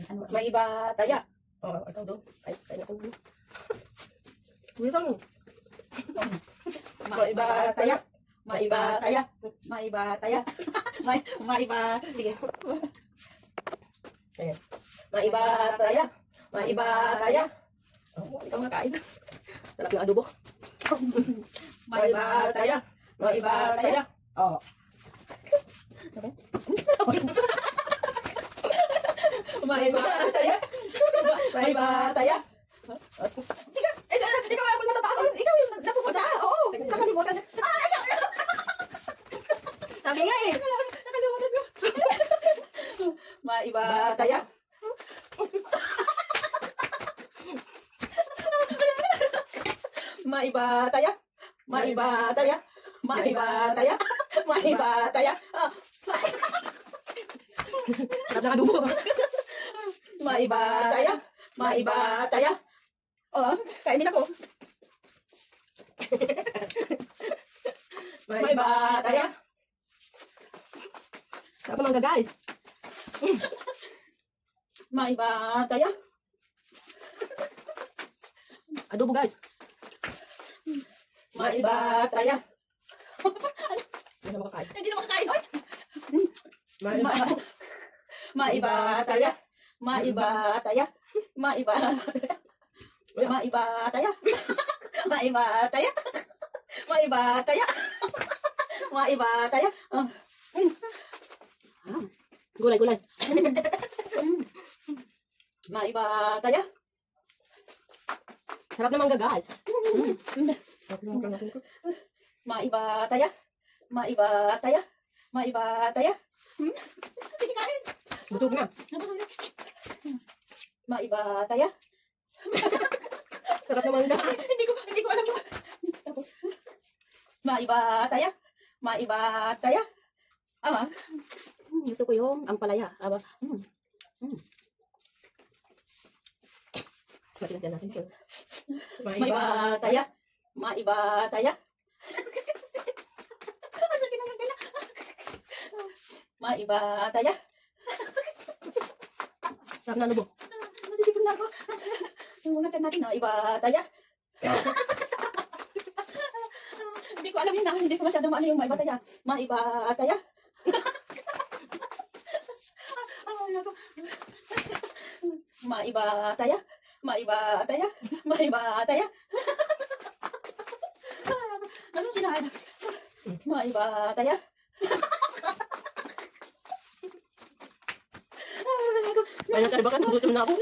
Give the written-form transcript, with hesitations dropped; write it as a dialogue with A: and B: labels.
A: Ano?
B: May iba taya. Oo, ikaw doon. Ay, kaya na kong dito mo. May iba taya. May iba taya.
A: May iba taya. May iba. Sige.
B: Ayan. May iba taya. May iba taya. Oh, ikaw nga kain. Sarap yung adobo. May iba taya. May iba taya.
A: Oh.
B: May iba taya. May iba taya.
A: Ikaw ang nasa taas. Ikaw yung napupunta. Oo. Nakalimutan.
B: Sabi nga eh.
A: Nakalimutan ko. May iba taya. May iba taya. May iba taya. May iba taya. May iba taya.
B: Sarap ng adobo.
A: May iba taya. May iba taya. Oh, kainin ako.
B: May iba taya. Sarap naman ka guys.
A: May iba taya.
B: Adobo guys.
A: May iba taya.
B: Hindi na makakain.
A: Hindi na makakain. Oy!
B: May iba.
A: May iba taya. May iba taya. May iba taya. May iba taya. May iba taya. May iba taya. May iba taya.
B: Gulay, gulay.
A: May iba taya.
B: Sarap naman gagal.
A: May iba taya. May iba taya. May iba taya. Sige kain.
B: Busog na.
A: May iba taya.
B: Sarap naman gagal.
A: Hindi ko alam. Tapos may iba taya. May iba taya.
B: Gusto ko yung ampalaya. Aba. Matigas natin ito.
A: May iba taya. May iba taya. May iba taya.
B: Sarap na adobo.
A: Masisipon na ako. Yung mga tiyan natin, may iba taya. Hindi ko alam yun na. Hindi ko masyado maano yung may iba taya. May iba taya. May iba taya. May iba taya. May iba taya. Anong sinabi? May iba taya.
B: Ay, natalibakan. Gutom na ako.